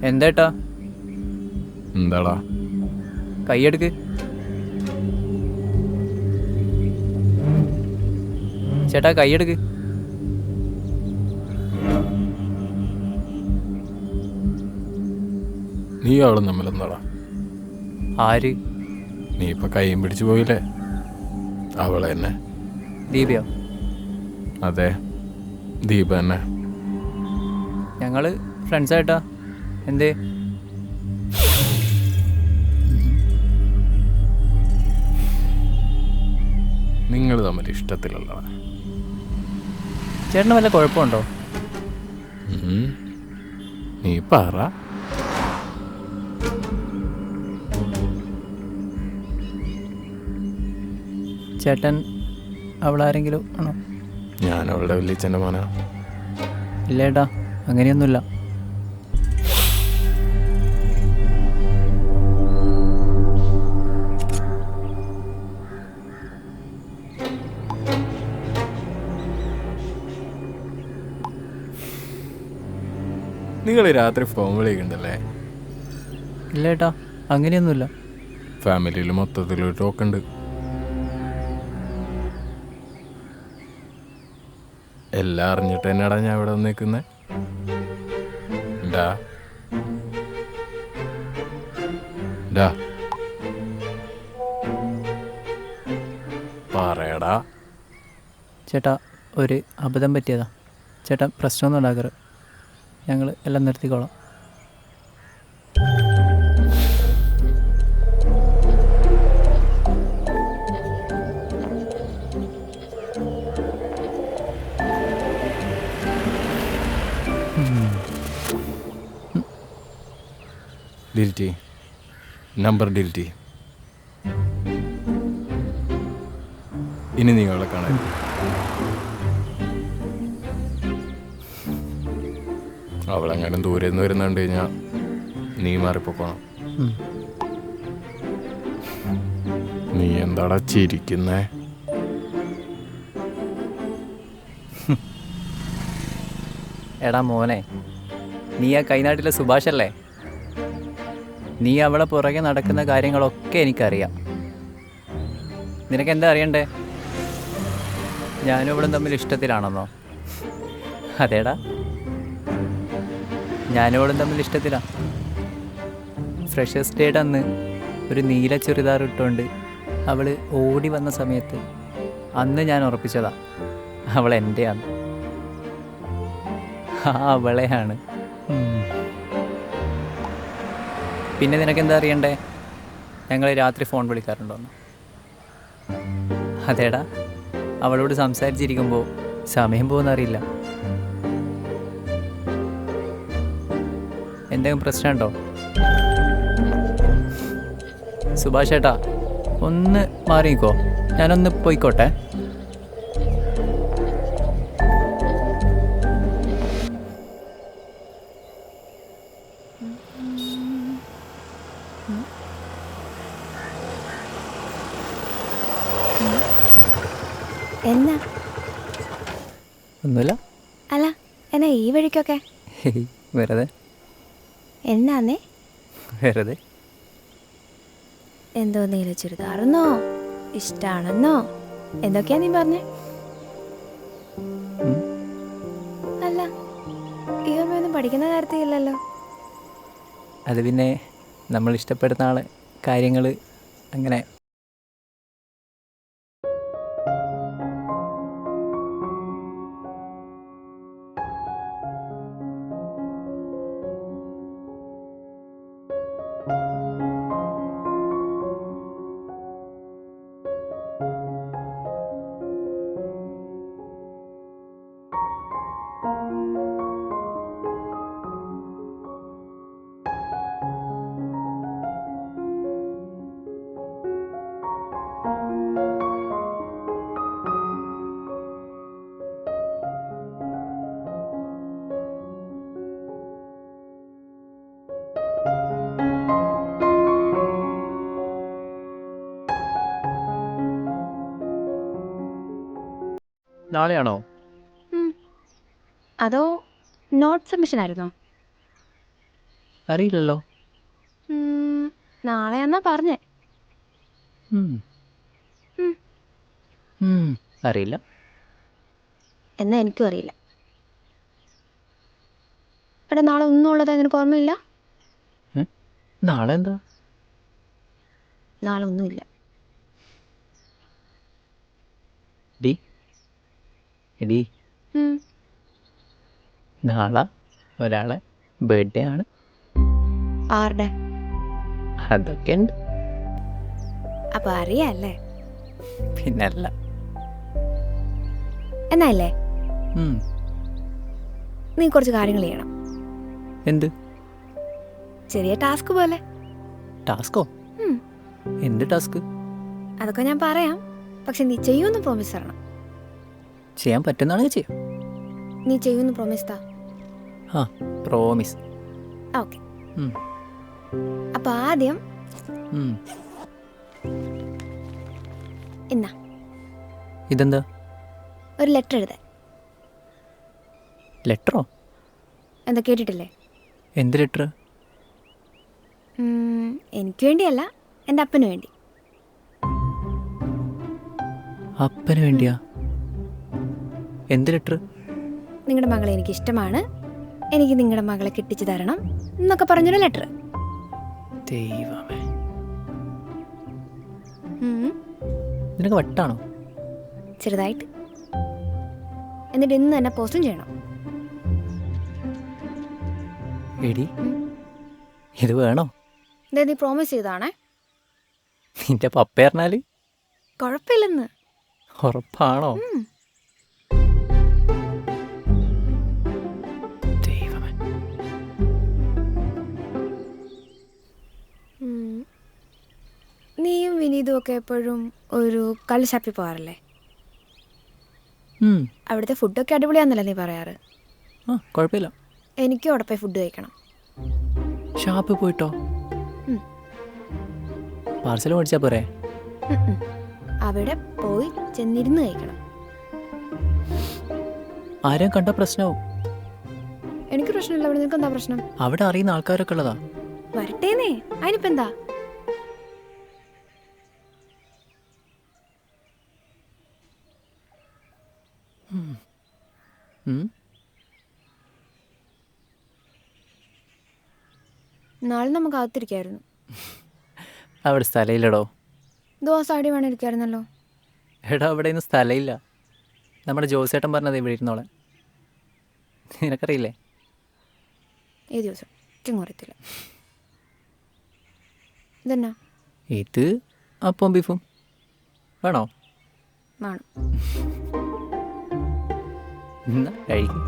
എന്തേട്ടാ? എന്താടാ? കൈയെടുക്ക്. ചേട്ടാ കൈയെടുക്ക്. നീ അവളും തമ്മിൽ എന്താടാ? ആര്? നീ ഇപ്പൊ കൈയും പിടിച്ചു പോയില്ലേ? അവളെ തന്നെ. ദീപയോ? അതെ, ദീപ തന്നെ. ഞങ്ങള് ഫ്രണ്ട്സായിട്ടാ. എന്തേ? നിങ്ങൾ തമ്മിൽ ഇഷ്ടത്തിലല്ലടാ. ചേട്ടന് വല്ല കുഴപ്പമുണ്ടോ? നീ പറ. ചേട്ടൻ അവളാരെങ്കിലും ആണോ? ഞാൻ അവളുടെ വലിയച്ഛൻ്റെ മോനാ. ഇല്ലേട്ടാ, അങ്ങനെയൊന്നുമില്ല. നിങ്ങൾ രാത്രി ഫോൺ വിളിക്കുന്നുണ്ടല്ലേ? ഇല്ലേട്ടാ, അങ്ങനെയൊന്നുമില്ല. ഫാമിലിയിൽ മൊത്തത്തിലൊരു ടോക്കുണ്ട്. എല്ലാം അറിഞ്ഞിട്ട് തന്നെയാടാ ഞാൻ ഇവിടെ വന്നേക്കുന്നത്. പറയടാ. ചേട്ടാ, ഒരു അബദ്ധം പറ്റിയതാ. ചേട്ടൻ പ്രശ്നമൊന്നും ഉണ്ടാക്കരുത്. ഞങ്ങൾ എല്ലാം നിർത്തിക്കോളാം. ഡിലിറ്റി നമ്പർ ഡിലിറ്റി. ഇനി നിങ്ങളെ കാണാൻ അവളെങ്ങാനും ദൂരെ നിന്ന് വരുന്നുണ്ട് കഴിഞ്ഞാൽ നീ മാറിപ്പോക്കണം. നീ എന്താടാ ചിരിക്കുന്നേ? എടാ മോനെ, നീ ആ കൈനാട്ടിലെ സുഭാഷല്ലേ? നീ അവളെ പുറകെ നടക്കുന്ന കാര്യങ്ങളൊക്കെ എനിക്കറിയാം. നിനക്കെന്താ അറിയണ്ടേ? ഞാനും അവളും തമ്മിൽ ഇഷ്ടത്തിലാണെന്നോ? അതേടാ, ഞാനും അവളും തമ്മിൽ ഇഷ്ടത്തിലാണ്. ഫ്രഷേഴ്സ് ഡേയുടെ അന്ന് ഒരു നീല ചുരിദാർ ഇട്ടുകൊണ്ട് അവൾ ഓടി വന്ന സമയത്ത് അന്ന് ഞാൻ ഉറപ്പിച്ചതാ അവൾ എൻ്റെയാണ്. അവളെയാണ്. പിന്നെ നിനക്കെന്താ അറിയണ്ടേ? ഞങ്ങൾ രാത്രി ഫോൺ വിളിക്കാറുണ്ടോന്ന്? അതേടാ, അവളോട് സംസാരിച്ചിരിക്കുമ്പോൾ സമയം പോകുന്നറിയില്ല. എന്തെങ്കിലും പ്രശ്നമുണ്ടോ? സുഭാഷ് ചേട്ടാ, ഒന്ന് മാറിക്കോ, ഞാനൊന്ന് പോയിക്കോട്ടെ. എന്നാ? ഒന്നുമില്ല. അല്ല, എന്നാ ഈ വഴിക്കൊക്കെ? വെറുതെ. എന്നാന്നേ? വെറുതെ. എന്തോ നീല ചുരിദാറെന്നോ ഇഷ്ടാണെന്നോ എന്തൊക്കെയാ നീ പറഞ്ഞേ? അല്ല, ഈ ഓർമ്മയൊന്നും പഠിക്കുന്ന കാര്യത്തില്ലല്ലോ. അത് പിന്നെ നമ്മൾ ഇഷ്ടപ്പെടുന്ന ആളെ കാര്യങ്ങൾ അങ്ങനെ. നാളെയാണോ? അതോ നോട്ട് സബ്മിഷൻ ആയിരുന്നോ? അറിയില്ലല്ലോ. നാളെയാന്നാ പറഞ്ഞേ. ഉം. ഉം. ഉം. അറിയില്ല. എന്നാ എനിക്കും അറിയില്ല. എടാ നാളെ ഒന്നും ഉള്ളതാ നിനക്ക് ഓർമ്മയില്ല? നാളെ എന്താ? നാളെ ഒന്നുമില്ല. ഡി എടി, ഉം. നാളെ ഒരാളെ ബർത്ത്ഡേ ആണ്. ആരുടെ? അതൊക്കെ ഉണ്ട്. അപ്പൊ അറിയാല്ലേ? പിന്നല്ല. എന്നല്ലേ ഉം. നീ കുറച്ച് കാര്യങ്ങൾ ചെയ്യണം. എന്ത് ചെറിയ ടാസ്ക് പോലെ. ടാസ്കോ? ഉം. എന്ത് ടാസ്ക്? അതൊക്കെ ഞാൻ പറയാം, പക്ഷെ നീ ചെയ്യുമെന്ന് പ്രോമിസ് തരണം. ചെയ്യാൻ പറ്റുന്നതാണെങ്കിൽ ചെയ്യാം. നീ ചെയ്യുമെന്ന് പ്രോമിസ് താ. ആ, പ്രോമിസ്. ഓക്കെ. ഉം. അപ്പൊ ആദ്യം ഉം. എന്നാ ഇതെന്താ? ഒരു ലെറ്റർ എഴുതാൻ. ലെറ്ററോ? എന്താ കേട്ടിട്ടില്ലേ? എന്ത് ലെറ്റർ? എനിക്ക് വേണ്ടിയല്ല, എൻ്റെ അപ്പന് വേണ്ടി. അപ്പന് വേണ്ടിയാ? എന്ത് ലെറ്റർ? നിങ്ങളുടെ മകളെ എനിക്ക് ഇഷ്ടമാണ്, എനിക്ക് നിങ്ങളുടെ മകളെ കെട്ടിച്ചു തരണം എന്നൊക്കെ പറഞ്ഞൊരു ലെറ്റർ. ദൈവമേ, നിനക്ക് വട്ടാണോ? ചെറുതായിട്ട്. എന്നിട്ട് ഇന്ന് തന്നെ പോസ്റ്റും ചെയ്യണം. എടി, ഇത് വേണോ? ഇതേ നീ പ്രോമിസ് ചെയ്താണേ. നിന്റെ പപ്പ പറഞ്ഞാല് കുഴപ്പമില്ലെന്ന്. ഉറപ്പാണോ? ദൈവമേ. നീയും വിനീതും ഒക്കെ എപ്പോഴും ഒരു കള്ള് ഷാപ്പിൽ പോകാറില്ലേ? അവിടുത്തെ ഫുഡൊക്കെ അടിപൊളിയാന്നല്ലേ നീ പറയാറ്? ആ, കുഴപ്പമില്ല. എനിക്കും അവിടെ പോയി ഫുഡ് കഴിക്കണം. ഷാപ്പിൽ പോയിട്ടോ? പാർസൽ മേടിച്ചാ പോരെ? അവിടെ പോയി ചെന്നിരുന്ന് കഴിക്കണം. ആരെയും കണ്ട പ്രശ്നവും. എനിക്ക് പ്രശ്നമില്ല. അവിടെ നിനക്ക് എന്താ പ്രശ്നം? അവിടെ അറിയുന്ന ആൾക്കാരൊക്കെ ഉള്ളതാ. വരട്ടേന്നേ, അതിനിപ്പോ എന്താ? നാളെ നമുക്ക് കാത്തിരിക്കായിരുന്നു. അവിടെ സ്ഥലമില്ലടോ. ദിവസം അടി വേണം ഇരിക്കായിരുന്നല്ലോ. എടാ, അവിടെ ഒന്നും സ്ഥലമില്ല. നമ്മുടെ ജോസേട്ടൻ പറഞ്ഞത് ഇവിടെ ഇരുന്നോളെ. നിനക്കറിയില്ലേ? ഈ ദിവസം എനിക്കും അറിയത്തില്ല. ഇതെന്നാ? ഇത് അപ്പം ബീഫും. വേണോ? വേണം. എന്നാ കഴിക്കും.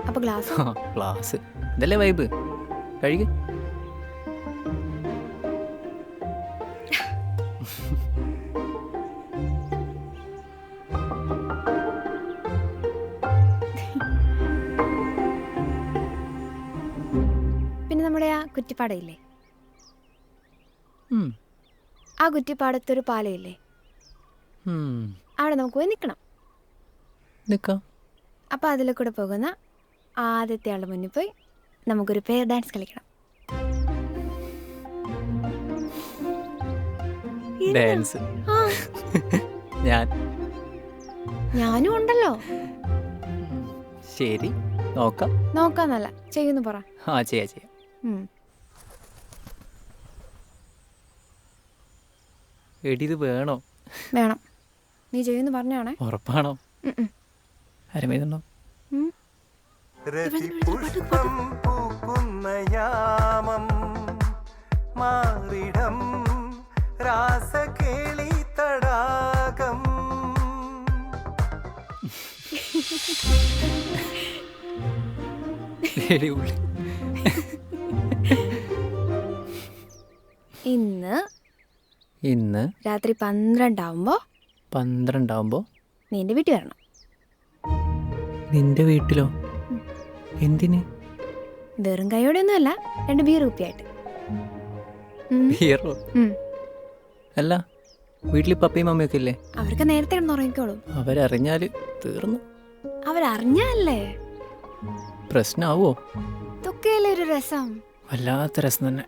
അപ്പൊ ഗ്ലാസ്? ഗ്ലാസ് ഇതല്ലേ വൈബ്. കഴിക്കും. പിന്നെ നമ്മുടെ ആ കുറ്റിപ്പാടയില്ലേ, ആ കുറ്റിപ്പാടത്തൊരു പാലയില്ലേ, അവിടെ നമുക്ക് പോയി നിൽക്കണം. നിൽക്കാം. അപ്പം അതിലെ കൂടെ പോകുന്ന ആദ്യത്തെ ആളുടെ മുന്നിൽ പോയി നമുക്കൊരു പെയർ ഡാൻസ് കളിക്കണം. ഡാൻസ്? ഞാനും ഉണ്ടല്ലോ. ശരി, നോക്കാം. നോക്കാന്നല്ല, ചെയ്യുന്നു പറ. ആ, ചെയ്യാം. എടി, ഇത് വേണോ? വേണം. നീ ചെയ്യുന്നു പറഞ്ഞാണേ. ഉറപ്പാണോ? അരമേതുണ്ടോ? മാറിടം രാസകേളി തടാകം. ഇന്ന് രാത്രി 12 നീ എൻ്റെ വീട്ടിൽ വരണം. നിന്റെ വീട്ടിലോ? എന്തിന്? വെറും കൈയോടെ ഒന്നുമല്ല, 2 ബീർ കുപ്പിയായിട്ട്. ബീറോ? അല്ല, വീട്ടിൽ പപ്പയും മമ്മിയൊക്കെ ഇല്ലേ? അവർക്ക് നേരത്തെ ഉറങ്ങിക്കോളും. അവരറിഞ്ഞാല് തീർന്നു. അവരറിഞ്ഞല്ലേ പ്രശ്നാവോ? ഇതൊക്കെയല്ലേ ഒരു രസം. വല്ലാത്ത രസം തന്നെ.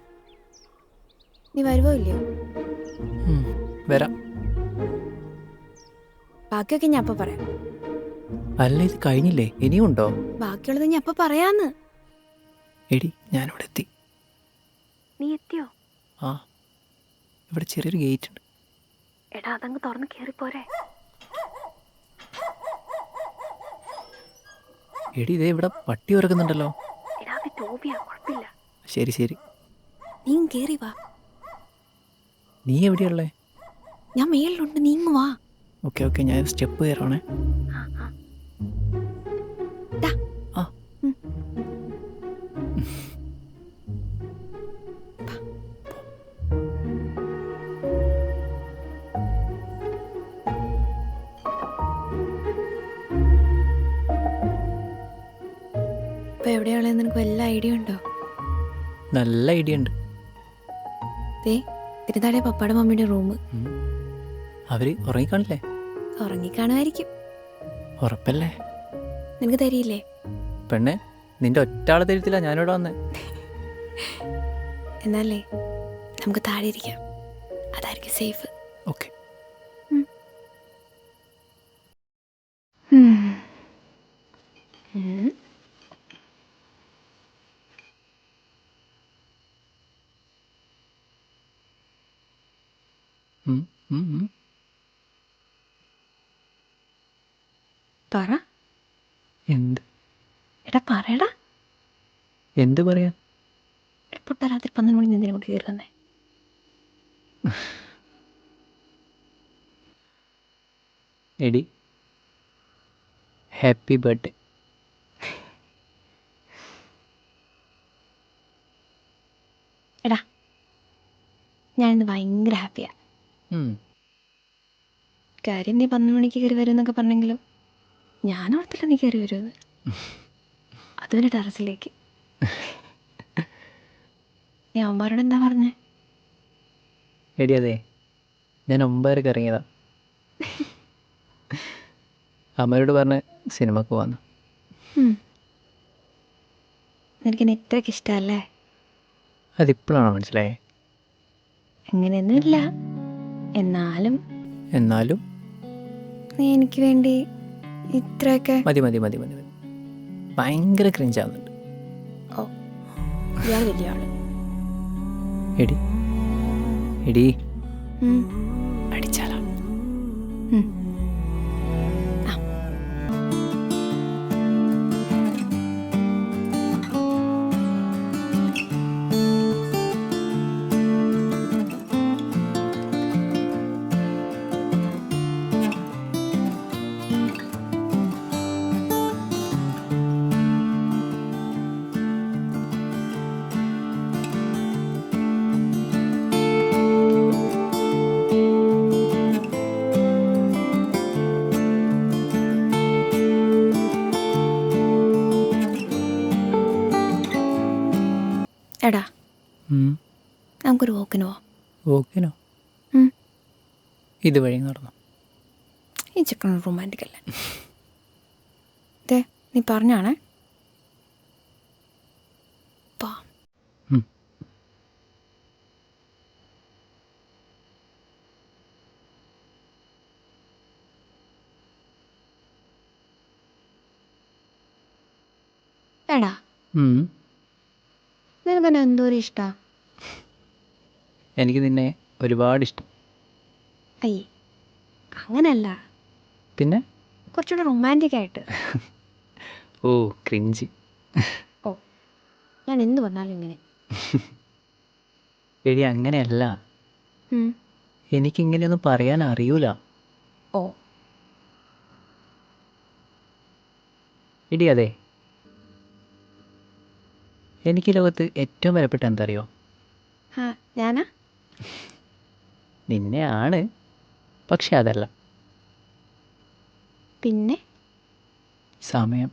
നീ വരുവോ ഇല്ലയോ? വരാം. ബാക്കിയൊക്കെ ഞാൻ അപ്പൊ പറയാം. അല്ല, ഇത് കഴിഞ്ഞില്ലേ? ഇനിയും ഉണ്ടോ? ബാക്കിയുള്ളത് ഞാൻ അപ്പൊ പറയാന്ന്. എടി, ഞാനിവിടെ എത്തി. നീ എത്തിയോ? ആ, ഇവിടെ ചെറിയൊരു ഗേറ്റ് ഉണ്ട്. എടാ, അതങ്ങ് തുറന്ന് കേറിപ്പോരെ. എടി, ഇതേ ഇവിടെ പട്ടി ഉറക്കുന്നുണ്ടല്ലോ. എടാ, അത് ടോബിയാ, കുഴപ്പമില്ല. ശരി ശരി. നീ കേറി വാ. നീ എവിടെയുള്ളേ? ഞാൻ മേളിലുണ്ട്, നീങ്ങു വാ. ഓക്കെ ഓക്കെ, ഞാൻ സ്റ്റെപ്പ് കയറണേ. ആ. ഇപ്പൊ എവിടെയുള്ളതെന്ന് നിനക്ക് വല്ല ഐഡിയ ഉണ്ടോ? നല്ല ഐഡിയ ഉണ്ട്. തിരുതാഴെ പപ്പാടെ മമ്മിയുടെ റൂം. അവര് ഉറങ്ങിക്കാണില്ലേ? ഉറങ്ങിക്കാണുമായിരിക്കും. ഉറപ്പല്ലേ? നിനക്ക് തരിയില്ലേ? പെണ്ണെ, നിന്റെ ഒറ്റാളെ തരത്തില്ല ഞാനിവിടെ വന്നേ. എന്നാലേ നമുക്ക് താഴെ ഇരിക്കാം, അതായിരിക്കും സേഫ്. ഓക്കെ. പറ. എന്ത്? എടാ പറയടാ. എന്ത് പറയാ? എപ്പോഴാ രാത്രി 12 മണി നിന്നെ കൊണ്ട് കയറി തന്നെ? എടി, ഹാപ്പി ബർത്ത്ഡേ. എടാ, ഞാനിന്ന് ഭയങ്കര ഹാപ്പിയാ. കാര്യം നീ 12 മണിക്ക് കയറി വരും എന്നൊക്കെ പറഞ്ഞെങ്കിലും ഞാൻ ഓർത്തില്ല നീ കയറി വരുമെന്ന്. അതുപോലെ ടെറസിലേക്ക്. നീ അമ്മമാരോട് എന്താ പറഞ്ഞേ? എടി, അതെ, ഞാൻ 9:30 ഇറങ്ങിയതാ. അമ്മയോട് പറഞ്ഞ് സിനിമക്ക് പോവാന്ന്. നിനക്കെന്നെ ഇത്രയ്ക്ക് ഇഷ്ടമല്ലേ? അതിപ്പോഴാണോ മനസ്സിലായേ? അങ്ങനെയൊന്നുമില്ല, എന്നാലും എന്നാലും നീ എനിക്ക് വേണ്ടി ഇത്രയൊക്കെ. മതി മതി മതി മതി മതി. ഭയങ്കര ക്രിഞ്ചാവുന്നുണ്ട്. ഓ, ഇയാൾ വലിയ ആള്. എടി എടി, ഉം. അടിച്ചാലോ? ഉം. എടാ, നമുക്കൊരു വോക്കിന് പോവാം. ഓക്കെനോ? ഇതുവഴി നടന്നു. ഈ ചിക്കൻ റൊമാൻറ്റിക് അല്ലേ? ദേ, നീ പറഞ്ഞാണേ. എടാ, നിനക്ക് തന്നെ എന്തോരം ഇഷ്ടാ? എനിക്ക് നിന്നെ ഒരുപാട് ഇഷ്ടം. അയ്യേ, അങ്ങനല്ല, പിന്നെ കുറച്ചുകൂടെ റൊമാൻറ്റിക് ആയിട്ട്. ഓ, ക്രിഞ്ച്. ഓ, ഞാൻ എന്ത് പറഞ്ഞാലും ഇങ്ങനെ. എടി, അങ്ങനെയല്ല. എനിക്കിങ്ങനെയൊന്നും പറയാൻ അറിയൂല. ഓ, എടി, അതെ, എനിക്ക് ലോകത്ത് ഏറ്റവും വിലപ്പെട്ട എന്താ അറിയോ? ഞാനാ? നിന്നെയാണ്, പക്ഷെ അതല്ല. പിന്നെ സമയം.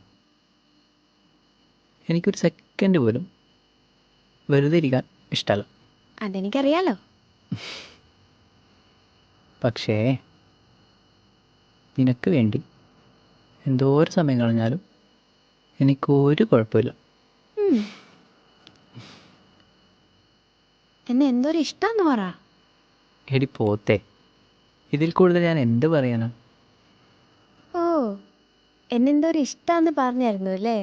എനിക്കൊരു സെക്കൻഡ് പോലും വെറുതെ ഇരിക്കാൻ ഇഷ്ടമല്ല. അതെനിക്കറിയാലോ. പക്ഷേ നിനക്ക് വേണ്ടി എന്തോരം സമയം കളഞ്ഞാലും എനിക്കൊരു കുഴപ്പമില്ല. എന്നെ എന്തോരം ഇഷ്ടമെന്ന് പറ. എടി പോത്തെ, ഇതിൽ കൂടുതൽ ഞാൻ എന്ത് പറയാനാ? ഓ, എന്നെന്തോരം ഇഷ്ടമെന്ന് പറഞ്ഞായിരുന്നു അല്ലേ?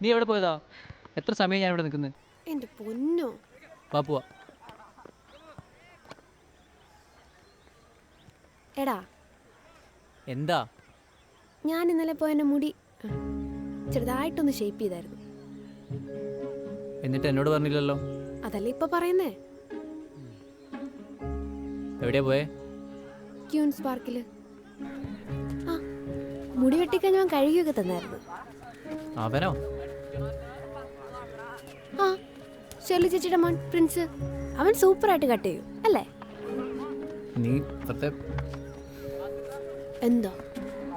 നീ എവിടെ പോയതാ? എത്ര സമയം ഞാൻ ഇവിടെ നിൽക്കുന്നത്? എൻ്റെ പൊന്നോ, വാ പോവാ. എടാ എന്താ? ഞാൻ ഇന്നലെ പോയ എൻ്റെ മുടി ചെറുതായിട്ടൊന്ന് ഷേപ്പ് ചെയ്തായിരുന്നു. എന്നിട്ട് എന്നോട് പറഞ്ഞില്ലല്ലോ. അതല്ലേ ഇപ്പൊ പറയുന്നേ. എവിടെയാ പോയേ? ക്യൂൻസ് പാർക്കിൽ. ആ, മുടി വെട്ടിക്കഴിഞ്ഞ് അവൻ കഴുകിയൊക്കെ തന്നായിരുന്നു. അവനോ? ആ, ഷെർലി ചേച്ചിയുടെ മോൻ പ്രിൻസ്. അവൻ സൂപ്പറായിട്ട് കട്ട് ചെയ്യും അല്ലേ? നീ വെറുതെ എന്താ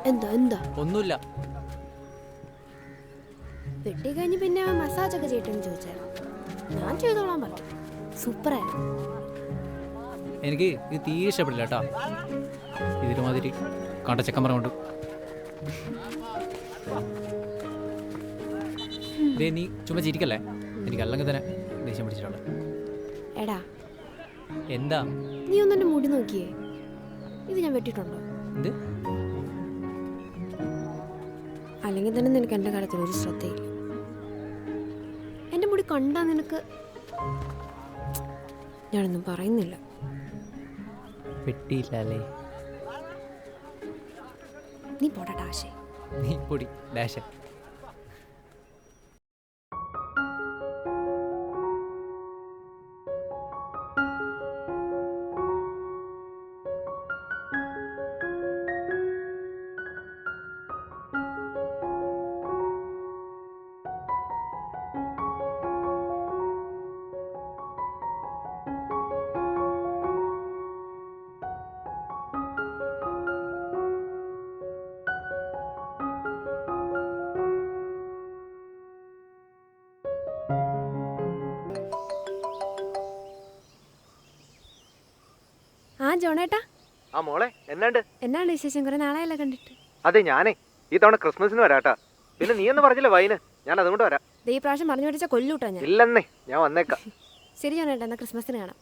എന്താ എന്താ ഒന്നുമില്ല. വെട്ടി കഴിഞ്ഞ് പിന്നെ അവൻ മസാജൊക്കെ ചെയ്തിട്ടെന്ന് ചോദിച്ചായിരുന്നു. ഞാൻ ചെയ്തോളാൻ പറഞ്ഞു. സൂപ്പറായിരുന്നു. എനിക്ക് ഇത് തീരെ ഇഷ്ടപ്പെടില്ല കേട്ടോ. ഇതിനുമാതിരി കണ്ട ചെക്കൻ പറഞ്ഞുകൊണ്ട്. ഇതേ നീ ചുമ്മാ ചിരിക്കല്ലേ, എനിക്ക് അല്ലെങ്കിൽ തന്നെ ദേഷ്യം പിടിച്ചിട്ടുണ്ട്. എടാ, എന്താ? നീ ഒന്ന് എൻ്റെ മുടി നോക്കിയേ. ഇത് ഞാൻ വെട്ടിയിട്ടുണ്ടോ? എന്ത്? അല്ലെങ്കിൽ തന്നെ നിനക്ക് എൻ്റെ കാര്യത്തിൽ ഒരു ശ്രദ്ധയില്ല. എൻ്റെ മുടി കണ്ടാ നിനക്ക്. ഞാനൊന്നും പറയുന്നില്ല. വെട്ടിയില്ല അല്ലേ? നീ പോടാ ആശേ. നീ പൊടി ഡാഷ. ആ ജോണേട്ടാ, ആ മോളെ എന്നാണ്ട്? എന്നാണ് വിശേഷം? കുറെ നാളെയല്ല കണ്ടിട്ട്. അതെ ഞാനേ ഈ തവണ ക്രിസ്മസിന് വരാട്ടാ. പിന്നെ നീ എന്ന് പറഞ്ഞില്ല വൈന്, ഞാൻ അതുകൊണ്ട് വരാം. ദേ ഈ പ്രാവശ്യം പറഞ്ഞു പഠിച്ച കൊല്ലൂട്ടാ ഞാൻ. ഇല്ലെന്നേ, ഞാൻ വന്നേക്കാം. ശരി ജോണേട്ടാ, എന്നാ ക്രിസ്മസിന് കാണാം.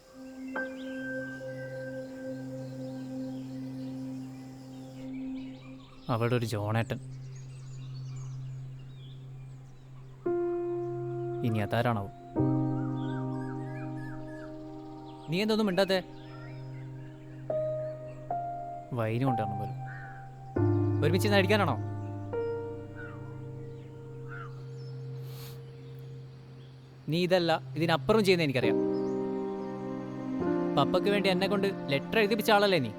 അവിടെ ഒരു ജോണേട്ടൻ. ഇനി അതാരാണാവും? നീ എന്തൊന്നും മിണ്ടാത്തെ? വൈനും ഉണ്ടാണ് പോലും. ഒരുമിച്ച് അടിക്കാനാണോ? നീ ഇതല്ല ഇതിനപ്പുറം ചെയ്യുന്ന എനിക്കറിയാം. പപ്പയ്ക്ക് വേണ്ടി എന്നെ കൊണ്ട് ലെറ്റർ എഴുതിപ്പിച്ച ആളല്ലേ നീ?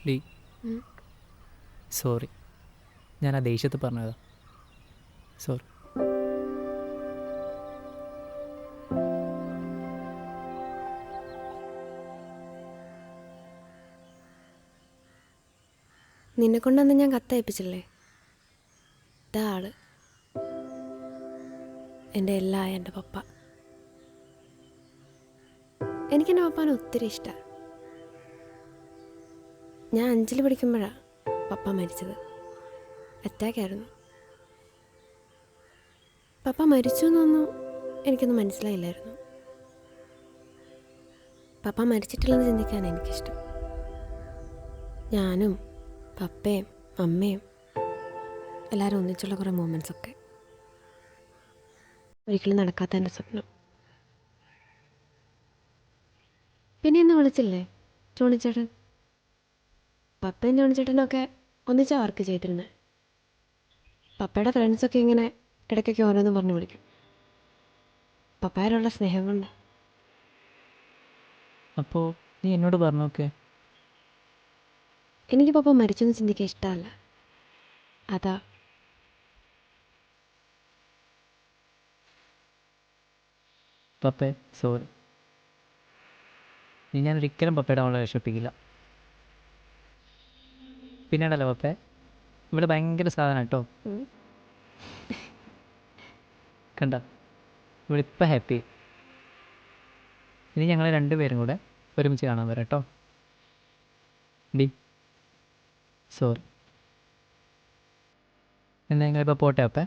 ഡി സോറി, ഞാൻ ആ ദേഷ്യത്ത് പറഞ്ഞതാ. സോറി. നിന്നെ കൊണ്ടന്ന് ഞാൻ കത്തയപ്പിച്ചില്ലേ? ഇതാ ആള്, എൻ്റെ എല്ലാ എൻ്റെ പപ്പ. എനിക്കെൻ്റെ പപ്പാനെ ഒത്തിരി ഇഷ്ടമാണ്. ഞാൻ 5ൽ പഠിക്കുമ്പോഴാണ് പപ്പ മരിച്ചത്. അറ്റാക്കായിരുന്നു. പപ്പ മരിച്ചു എന്നൊന്നും എനിക്കൊന്നും മനസ്സിലായില്ലായിരുന്നു. പപ്പ മരിച്ചിട്ടില്ലെന്ന് ചിന്തിക്കാൻ എനിക്കിഷ്ടം. ഞാനും പപ്പയും അമ്മയും എല്ലാവരും ഒന്നിച്ചുള്ള കുറേ മൊമെൻറ്റ്സൊക്കെ. ഒരിക്കലും നടക്കാത്ത എൻ്റെ സ്വപ്നം. പിന്നെ ഇന്ന് വിളിച്ചില്ലേ ജോണിച്ചേട്ടൻ? പപ്പയും ജോണിച്ചേട്ടനൊക്കെ ഒന്നിച്ചാണ് വർക്ക് ചെയ്തിരുന്നത്. പപ്പയുടെ ഫ്രണ്ട്സൊക്കെ ഇങ്ങനെ ഇടയ്ക്കൊക്കെ ഓരോന്ന് പറഞ്ഞ് വിളിക്കും. പപ്പായോടുള്ള സ്നേഹം കൊണ്ട്. അപ്പോൾ നീ എന്നോട് പറഞ്ഞോക്കെ. എനിക്ക് പപ്പ മരിച്ചെന്ന് ചിന്തിക്കാൻ ഇഷ്ടമല്ല. അതാ. പപ്പേ സോറി. ഇനി ഞാൻ ഒരിക്കലും പപ്പയുടെ അവളെ വിഷമിപ്പിക്കില്ല. പിന്നെ ഉണ്ടല്ലോ പപ്പേ, ഇവിടെ ഭയങ്കര സാധനം കേട്ടോ. ഉം. കണ്ട, ഇവിടെ ഇപ്പം ഹാപ്പി. ഇനി ഞങ്ങൾ രണ്ടുപേരും കൂടെ ഒരുമിച്ച് കാണാൻ വരാം കേട്ടോ. D sorry. എന്നാൽ ഞങ്ങളിപ്പോൾ പോട്ടെ അപ്പേ.